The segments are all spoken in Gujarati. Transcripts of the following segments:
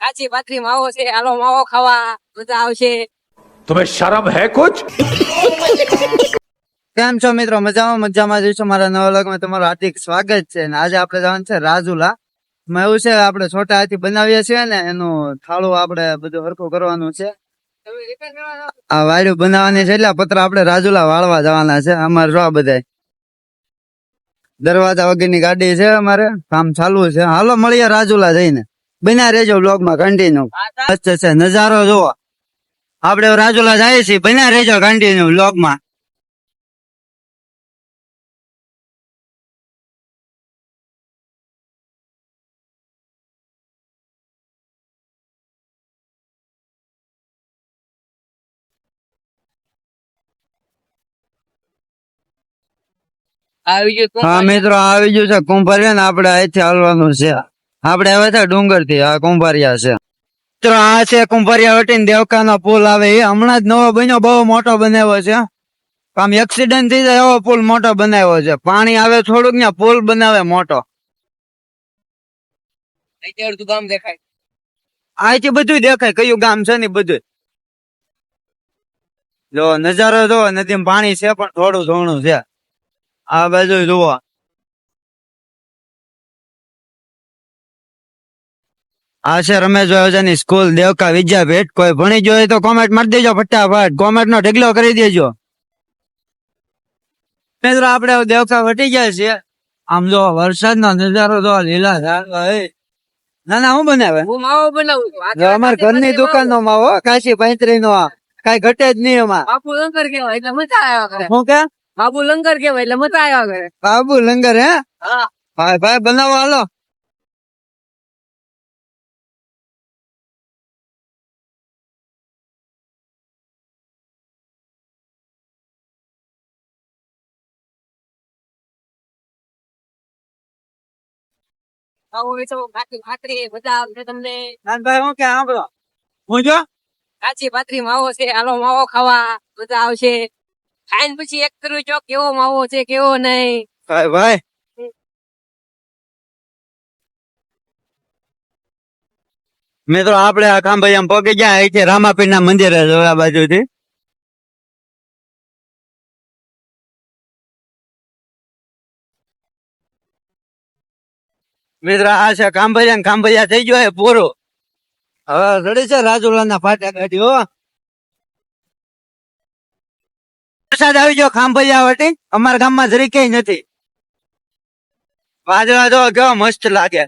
કાચી પાથરી માવો છે, હાલો માવો ખાવા મજા આવશે. तुम्हें शर्म है कुछ? કેમ છો મિત્રો? મજામાં જઈશું. મારા નવા વ્લોગમાં તમારું હાર્દિક સ્વાગત છે. અને આજે આપણે જવાનું છે રાજુલા. એમાં એવું છે, આપણે છોટા હાથી બનાવીએ છીએ ને, એનું થાળું આપણે બધું હરખું કરવાનું છે. આ વાયુ બનાવવાની છે, એટલે પત્ર આપણે રાજુલા વાળવા જવાના છે. અમારે જો બધા દરવાજા વગરની ગાડી છે, અમારે કામ ચાલુ છે. હાલો મળીએ રાજુલા જઈને. બન્યા રહેજો બ્લોગમાં કન્ટિન્યુ. અચ્છા છે નજારો જોવો. આપણે રાજુલા જઈએ છીએ, બન્યા રહેજો કન્ટિન્યુ બ્લોગમાં. આવી ગયું હા મિત્રો, આવી ગયું છે કુંભારિયા ને. આપણે અહીંથી હાલવાનું છે. આપણે હવે છે ડુંગર થી. આ કુંભારિયા છે મિત્રો. આ છે કુંભારિયા વટીને દેવકાનો પુલ આવે. એ હમણાં જ નવો બન્યો, બહુ મોટો બનાવ્યો છે. આમ એક્સિડન્ટ થઈ જાય એવો પુલ મોટો બનાવ્યો છે. પાણી આવે થોડુંક ને પુલ બનાવે મોટો. અડધું ગામ દેખાય. અહીંથી બધું દેખાય, કયું ગામ છે ને બધું. જો નજારો જો, નદીમાં પાણી છે પણ થોડું થોડું છે. આ બાજુ જુઓ. આ છે રમેશભાઈ સ્કૂલ દેવકા વિદ્યાપીઠ. કોઈ ભણી જોઈએ તો કોમેન્ટ મારી દેજો ફટાફટ. કોમેન્ટ નો ઢગલો કરી દેજો. મિત્રો આપણે દેવકા વટી ગયા છે. આમ જો વરસાદનો નજારો જો, લીલા ઝાડ. ના ના, હું બનાવે હું માવો બનાવું છું. અમારા ઘરની દુકાન નો માવો, કાશી પૈત્રી નો. કઈ ઘટે જ નહીં એમાં. બાપુ લંગર કેવાય એટલે મજા આવ્યા કરે. હું કે બાપુ લંગર કેવાય એટલે મજા આવ્યા કરે. બાબુ લંગર હે? હા ભાઈ ભાઈ બનાવો હાલો. માવો વેચો, કાચી પાથરી મજા આવશે તમને. નાનભાઈ હું કે સાંભળો. હું જો કાચી પાથરી માવો છે, હાલો માવો ખાવા મજા આવશે. ખાઈને પછી એક કરવું છો કેવો માવો છે કેવો નહીં. ભાઈ ભાઈ મિત્રો આપણે આ ખાંભાઈ પગે ગયા. અહીંથી રામાપીર ના મંદિરે જોયા બાજુથી. મિત્ર આ છે ખાંભૈયા. ખાંભૈયા થઈ ગયો પૂરું. હવે રડી છે રાજુલા ના ફાટા ગાડી. હો વરસાદ આવી ગયો ખાંભૈયા વટી. અમારા ગામમાં જરી કઈ નથી. વાદળા જો કેવો મસ્ત લાગે.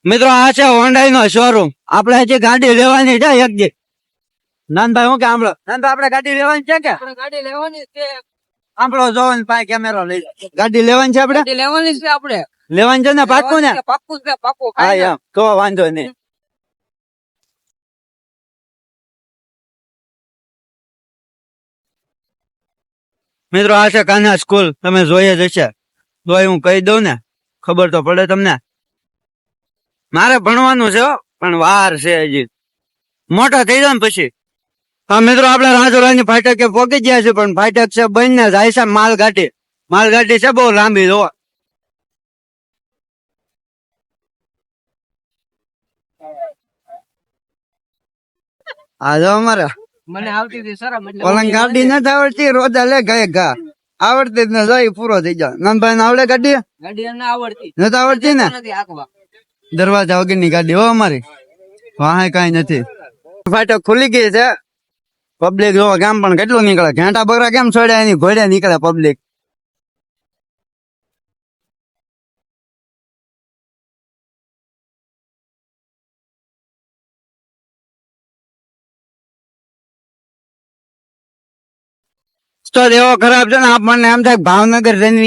મિત્રો આ છે હોન્ડાઈ નો શોરૂમ. આપણે હજી ગાડી લેવાની છે એક દી. નાનભાઈ હું કે સાંભળો. નાનભાઈ આપણે ગાડી લેવાની છે કે? આપણે ગાડી લેવાની છે. સાંભળો જોવો પાસે કેમેરો લઈ જાય. ગાડી લેવાની છે આપણે? ગાડી લેવાની છે આપણે. લેવાની છે ને પાકું ને? પાક્કું છે પાક્કું. હા એમ તો વાંધો નહીં. મિત્રો આ છે કાન્હા સ્કૂલ. તમે જોઈએ જ હશે. તો હું કહી દઉં ને, ખબર તો પડે તમને. મારે ભણવાનું છે હો, પણ વાર છે હજી. મોટા થઈ જાય ને પછી. હા મિત્રો આપણે રાજુલાની ફાટકે પહોંચી ગયા છે. પણ ફાટક છે બંધ ને જાય છે માલગાડી. માલગાડી છે બહુ લાંબી. જો આ જો અમારે મને આવતી હતી શરમ એટલે ઓલા ગાડી નથી આવડતી. રોજા લે ગાય ગા આવડતી જ ને જોઈ પૂરો થઈ જાય. નાનભાઈ ને આવડે ગાડી? ગાડી ના આવડતી નથી આવડતી ને? નથી હાંકવા. દરવાજા વગરની ગાડી હો અમારી. વાહ કઈ નથી. ફાટક ખુલી ગઈ છે. પબ્લિક જો ગામ પણ કેટલું નીકળે. ઘેંટા બકરા કેમ છોડ્યા એની ઘોડે નીકળે પબ્લિક. રસ્તો જ એવો ખરાબ છે ને, આપણને એમ થાય ભાવનગર જઈને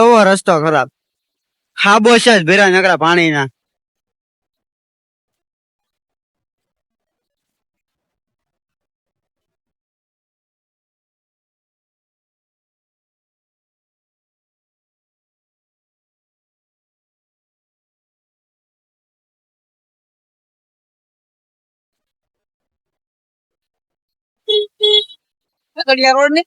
એવો રસ્તો ખરાબ. ખાબો છે જ ભેરા નકરા પાણીના. કડિયા રોડ ની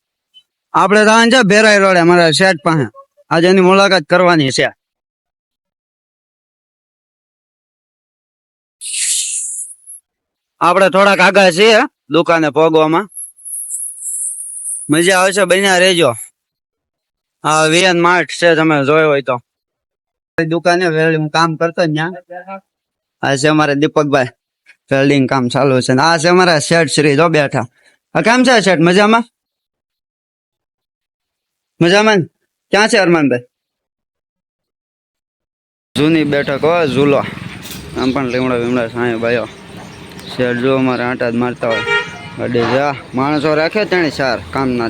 આપડે જવાનું છે ભેરાઈ રોડે મારા શેઠ પાસે. આજે એની મુલાકાત કરવાની છે. આપણે થોડાક આગળ છીએ દુકાને પહોંચવામાં. મજા આવશે, બન્યા રહેજો. હા, વીએન માર્ટ છે, તમે જોયો હોય તો. દુકાને વેલ્ડિંગ કામ કરતો ત્યાં. આ છે અમારે દીપકભાઈ, વેલ્ડિંગ કામ ચાલુ છે. આ છે અમારા શેઠ શ્રી જો બેઠા. આ કેમ છે શેઠ, મજામાં? મજામાં ને? ક્યાં છે અરમાનભાઈ? જૂની બેઠક હોય, ઝૂલો. આમ પણ લીમડા વીમડા સાંય ભાઈઓ. શેઠ જો અમારે આંટા જ મારતા હોય. ગાડી જા માણસો રાખે તેને ચાર કામ ના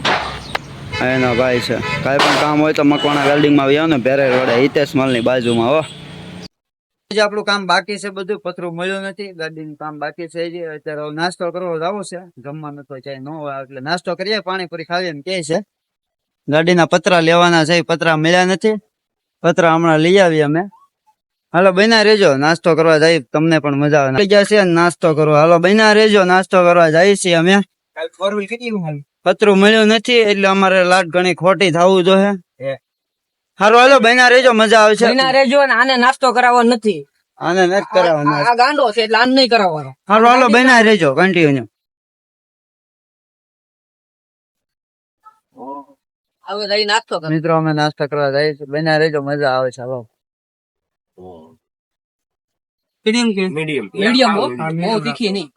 એનો ભાઈ છે. કાંઈ પણ કામ હોય તો મકવાણા વેલ્ડિંગમાં આવ્યો ને ભેરે રોડે હિતેશ મલની બાજુમાં. હો, આપણું કામ બાકી છે, બધું પતરું મળ્યું નથી, ગાડીનું કામ બાકી છે. અત્યારે નાસ્તો કરવો જવો છે, જમવાનું તો ચાય ન હોય એટલે નાસ્તો કરીએ, પાણીપુરી ખાવીએ એમ કે છે. ગાડીના પતરા લેવાના છે, પતરા મળ્યા નથી. પતરા હમણાં લઈ આવીએ અમે. હાલો બન્યા રેજો, નાસ્તો કરવા જાય, તમને પણ મજા આવે ગયા છે નાસ્તો કરવા. હાલો બન્યા રેજો, નાસ્તો કરવા જાય છીએ અમે. પતરું મળ્યું નથી એટલે અમારે લાટ ઘણી ખોટી થવું જોઈએ. હાલો હાલો બન્યા રેજો, મજા આવશે. બન્યા રહેજો ને આને નાસ્તો કરાવવો નથી. આને નથી કરાવવાનો. આ ગાંડો છે એટલે આને નહીં કરાવવાનો. હાલો હાલો બન્યા રેજો, કન્ટિન્યુ. હવે જઈ નાસ્તો કરો. મિત્રો અમે નાસ્તો કરવા જઈએ છીએ, બન્યા રેજો, મજા આવે છે. હાલો મીડિયમ બહુ તીખી નહીં.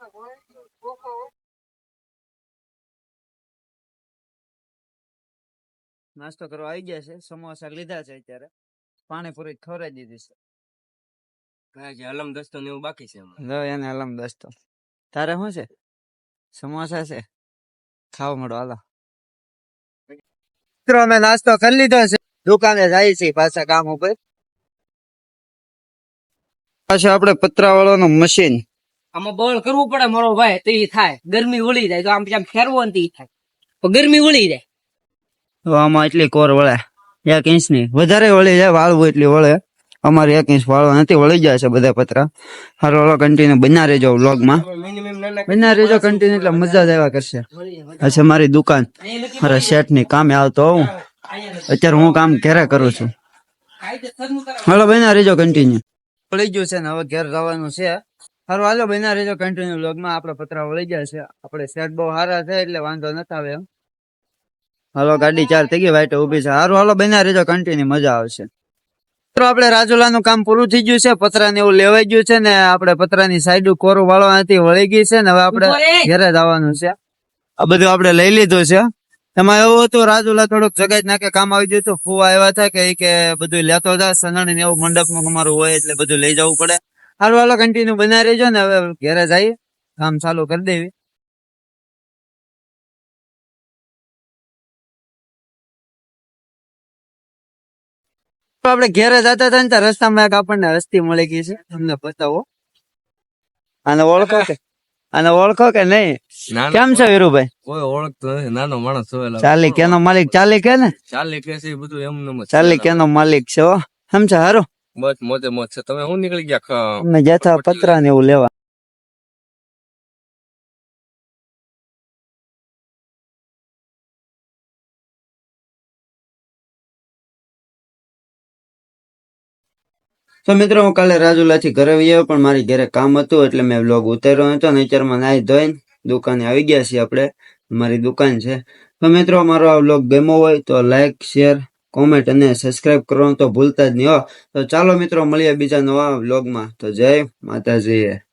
નાસ્તો કરવા આવી ગયા છે, સમોસા લીધા છે, અત્યારે પાણીપુરી ખવડાવી દીધી છે. અલમ દસ્તો ને એવું બાકી છે. એને અલમ દસ્તો. તારે શું છે? સમોસા છે, ખાવા મળો. હાલો મિત્રો અમે નાસ્તો કરી લીધો છે, દુકાને જાય છે પાછા કામ ઉપર. પાછું આપણે પતરા વાળાનું મશીન. આમાં બળ કરવું પડે મારો ભાઈ, તો ઈ થાય. ગરમી વળી જાય તો આમ ફેરવો ને ઈ થાય, તો ગરમી વળી જાય. તો આમાં એટલી કોર વળે 1 ઇંચ ની, વધારે વળી જાય. વાળવું એટલી વળે, અમારે 1 ઇંચ વાળવા નથી, વળી જાય છે બધા પતરા. હારો હાલો કન્ટિન્યુ બના રહેજો વ્લોગમાં, બના રહેજો કન્ટિન્યુ, એટલે મજા જ આવ્યા કરશે. અચ્છા મારી દુકાન મારા શેઠ ની કામે આવતો હું, અત્યારે હું કામ ઘરે કરું છું. હાલો બના રહેજો કન્ટિન્યુ. વળી ગયું છે ને હવે ઘેર જવાનું છે. હારું હાલો બના રહેજો કન્ટિન્યુ વ્લોગમાં. આપડે પતરા વળી ગયા છે, આપણે શેઠ બહુ સારા છે એટલે વાંધો નથી આવે એમ. હાલો ગાડી ચાર થઈ ગઈ, વાઈટે ઉભી છે. હારું હાલો બના રહેજો કન્ટિન્યુ, મજા આવશે. આપણે રાજુલાનું કામ પૂરું થઈ ગયું છે, પતરા ને એવું લેવાઈ ગયું છે ને આપણે પતરાની સાઈડ કોરું વાળવા નથી, વળી ગઈ છે ને હવે આપણે ઘરે જવાનું છે. આ બધું આપણે લઈ લીધું છે. એમાં એવું હતું, રાજુલા થોડુંક જગાઈ નાખે કામ આવી ગયું હતું. ફૂવા આવ્યા હતા કે બધું લેતો જા, સનણી ને એવું મંડપમાં અમારું હોય એટલે બધું લઈ જવું પડે. હારું હાલો કન્ટિન્યુ બના રહેજો ને હવે ઘરે જઈએ, કામ ચાલુ કરી દેવી. આપણે ઘેરે જતા હતા ને ત્યાં રસ્તામાં એક આપણને હસ્તી મળી ગઈ છે, તમને બતાવો. આને ઓળખો કે નહીં? કેમ છે વીરુભાઈ? કોઈ ઓળખતો નથી, નાનો માણસ હોય. ચાલી કેનો માલિક? ચાલી કે ને ચાલી કે છે બધું એમ ચાલી કેનો માલિક છે. હો એમ છે. હારું બસ મોજે મોજ છે. તમે હું નીકળી ગયા અમે જતા પતરા ને એવું લેવા. તો મિત્રો હું કાલે રાજુલા થી ઘરે આવ્યો, પણ મારી ઘરે કામ હતું એટલે મેં વ્લોગ ઉતાર્યો હતો. ને અત્યારમાં નાઈ ધોઈને દુકાને આવી ગયા છીએ આપણે, મારી દુકાન છે. તો મિત્રો મારો આ વ્લોગ ગમ્યો હોય તો લાઈક, શેર, કોમેન્ટ અને સબસ્ક્રાઇબ કરવાનું તો ભૂલતા જ નહીં હો. તો ચાલો મિત્રો મળીએ બીજા નવા વ્લોગમાં. તો જય માતાજી.